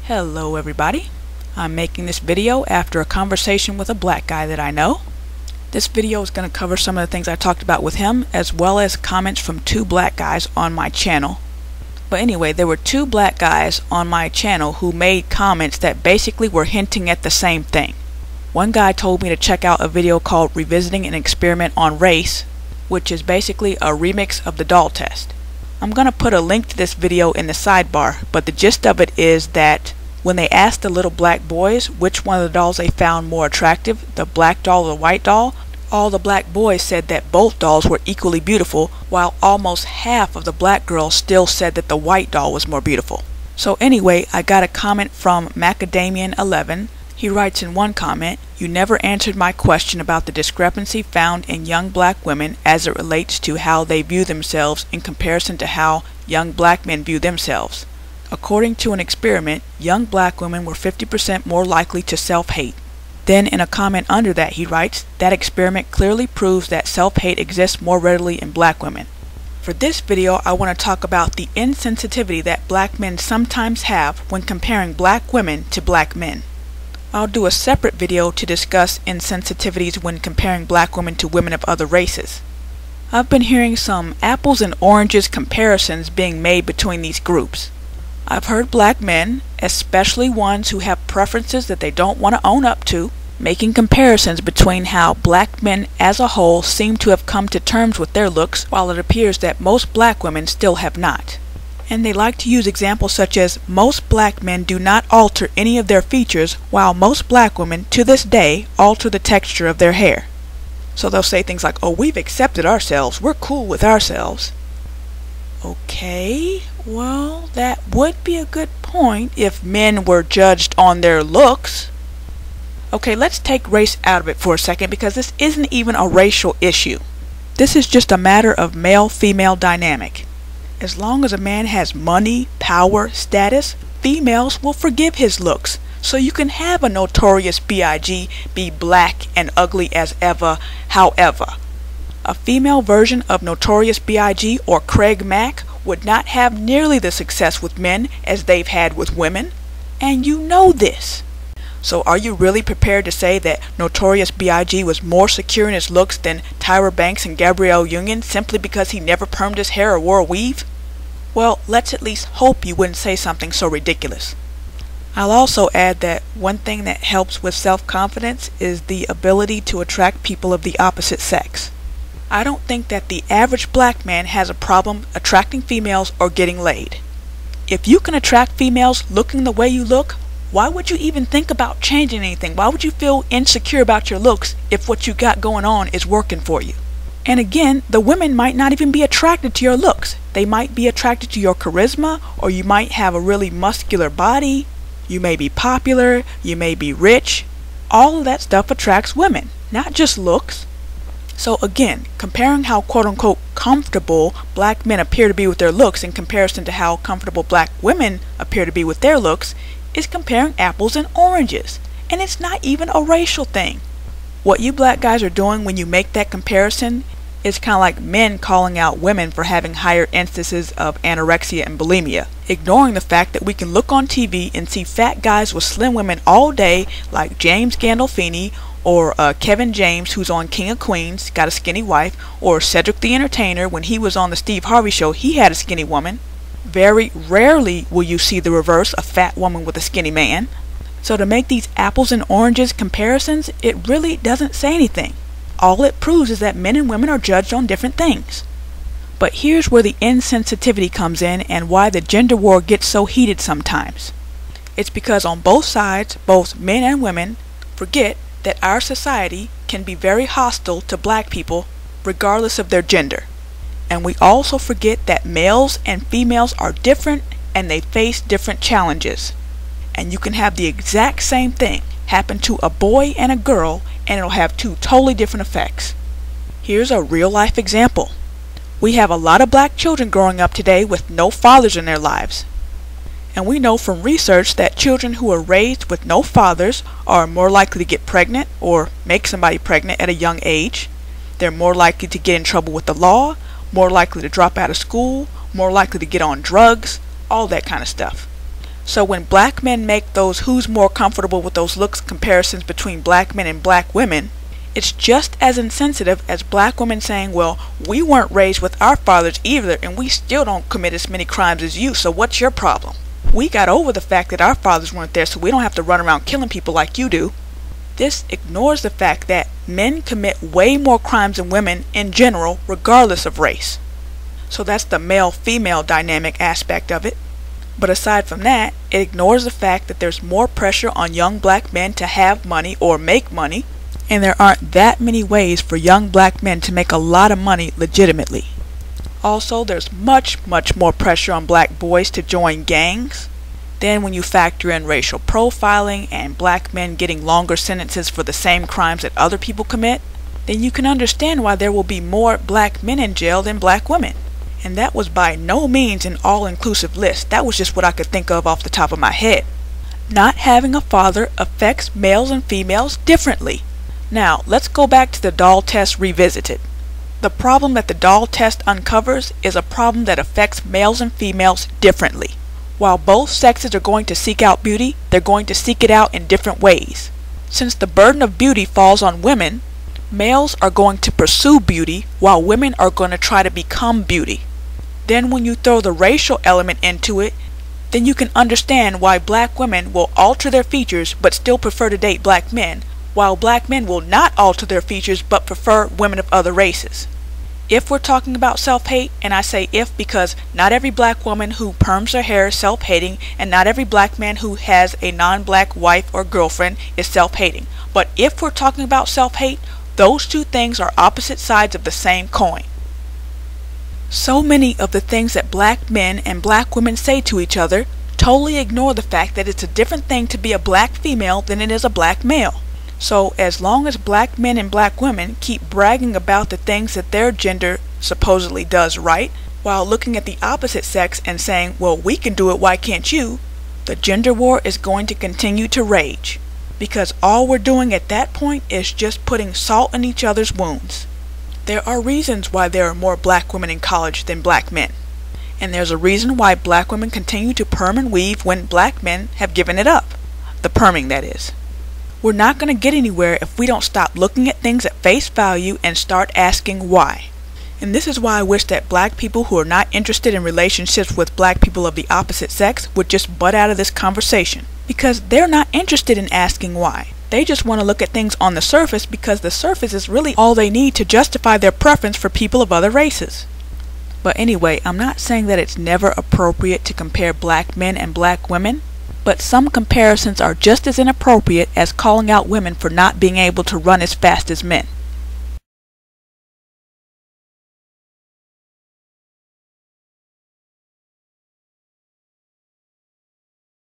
Hello everybody. I'm making this video after a conversation with a black guy that I know. This video is going to cover some of the things I talked about with him, as well as comments from two black guys on my channel. But anyway, there were two black guys on my channel who made comments that basically were hinting at the same thing. One guy told me to check out a video called Revisiting an Experiment on Race, which is basically a remix of the doll test. I'm going to put a link to this video in the sidebar, but the gist of it is that when they asked the little black boys which one of the dolls they found more attractive, the black doll or the white doll, all the black boys said that both dolls were equally beautiful, while almost half of the black girls still said that the white doll was more beautiful. So anyway, I got a comment from Macadamian11. He writes in one comment, "You never answered my question about the discrepancy found in young black women as it relates to how they view themselves in comparison to how young black men view themselves. According to an experiment, young black women were 50% more likely to self-hate." Then in a comment under that he writes, "That experiment clearly proves that self-hate exists more readily in black women." For this video, I want to talk about the insensitivity that black men sometimes have when comparing black women to black men. I'll do a separate video to discuss insensitivities when comparing black women to women of other races. I've been hearing some apples and oranges comparisons being made between these groups. I've heard black men, especially ones who have preferences that they don't want to own up to, making comparisons between how black men as a whole seem to have come to terms with their looks, while it appears that most black women still have not. And they like to use examples such as, most black men do not alter any of their features, while most black women to this day alter the texture of their hair. So they'll say things like, "Oh, we've accepted ourselves, we're cool with ourselves." Okay, well, that would be a good point if men were judged on their looks. Okay, let's take race out of it for a second, because this isn't even a racial issue. This is just a matter of male-female dynamic. As long as a man has money, power, status, females will forgive his looks. So you can have a notorious B.I.G. be black and ugly as ever, however. A female version of Notorious B.I.G. or Craig Mack would not have nearly the success with men as they've had with women, and you know this. So are you really prepared to say that Notorious B.I.G. was more secure in his looks than Tyra Banks and Gabrielle Union simply because he never permed his hair or wore a weave? Well, let's at least hope you wouldn't say something so ridiculous. I'll also add that one thing that helps with self-confidence is the ability to attract people of the opposite sex. I don't think that the average black man has a problem attracting females or getting laid. If you can attract females looking the way you look, why would you even think about changing anything? Why would you feel insecure about your looks if what you got going on is working for you? And again, the women might not even be attracted to your looks. They might be attracted to your charisma, or you might have a really muscular body. You may be popular, you may be rich. All of that stuff attracts women, not just looks. So again, comparing how quote-unquote comfortable black men appear to be with their looks in comparison to how comfortable black women appear to be with their looks is comparing apples and oranges. And it's not even a racial thing. What you black guys are doing when you make that comparison is kind of like men calling out women for having higher instances of anorexia and bulimia, ignoring the fact that we can look on TV and see fat guys with slim women all day, like James Gandolfini, or Kevin James, who's on King of Queens, got a skinny wife, or Cedric the Entertainer, when he was on the Steve Harvey Show, he had a skinny woman. Very rarely will you see the reverse, a fat woman with a skinny man. So to make these apples and oranges comparisons, it really doesn't say anything. All it proves is that men and women are judged on different things. But here's where the insensitivity comes in and why the gender war gets so heated sometimes. It's because on both sides, both men and women, forget that our society can be very hostile to black people regardless of their gender. And we also forget that males and females are different and they face different challenges. And you can have the exact same thing happen to a boy and a girl, and it'll have two totally different effects. Here's a real life example. We have a lot of black children growing up today with no fathers in their lives. And we know from research that children who are raised with no fathers are more likely to get pregnant or make somebody pregnant at a young age. They're more likely to get in trouble with the law, more likely to drop out of school, more likely to get on drugs, all that kind of stuff. So when black men make those who's more comfortable with those looks comparisons between black men and black women, it's just as insensitive as black women saying, well, we weren't raised with our fathers either and we still don't commit as many crimes as you, so what's your problem? We got over the fact that our fathers weren't there, so we don't have to run around killing people like you do. This ignores the fact that men commit way more crimes than women in general, regardless of race. So that's the male-female dynamic aspect of it. But aside from that, it ignores the fact that there's more pressure on young black men to have money or make money, and there aren't that many ways for young black men to make a lot of money legitimately. Also, there's much more pressure on black boys to join gangs. Then when you factor in racial profiling and black men getting longer sentences for the same crimes that other people commit, then you can understand why there will be more black men in jail than black women. And that was by no means an all-inclusive list. That was just what I could think of off the top of my head. Not having a father affects males and females differently. Now, let's go back to the doll test revisited. The problem that the doll test uncovers is a problem that affects males and females differently. While both sexes are going to seek out beauty, they're going to seek it out in different ways. Since the burden of beauty falls on women, males are going to pursue beauty while women are going to try to become beauty. Then when you throw the racial element into it, then you can understand why black women will alter their features but still prefer to date black men, while black men will not alter their features but prefer women of other races. If we're talking about self-hate, and I say if because not every black woman who perms her hair is self-hating, and not every black man who has a non-black wife or girlfriend is self-hating. But if we're talking about self-hate, those two things are opposite sides of the same coin. So many of the things that black men and black women say to each other totally ignore the fact that it's a different thing to be a black female than it is a black male. So as long as black men and black women keep bragging about the things that their gender supposedly does right, while looking at the opposite sex and saying, well, we can do it, why can't you? The gender war is going to continue to rage. Because all we're doing at that point is just putting salt in each other's wounds. There are reasons why there are more black women in college than black men. And there's a reason why black women continue to perm and weave when black men have given it up. The perming, that is. We're not going to get anywhere if we don't stop looking at things at face value and start asking why. And this is why I wish that black people who are not interested in relationships with black people of the opposite sex would just butt out of this conversation. Because they're not interested in asking why. They just want to look at things on the surface because the surface is really all they need to justify their preference for people of other races. But anyway, I'm not saying that it's never appropriate to compare black men and black women, but some comparisons are just as inappropriate as calling out women for not being able to run as fast as men.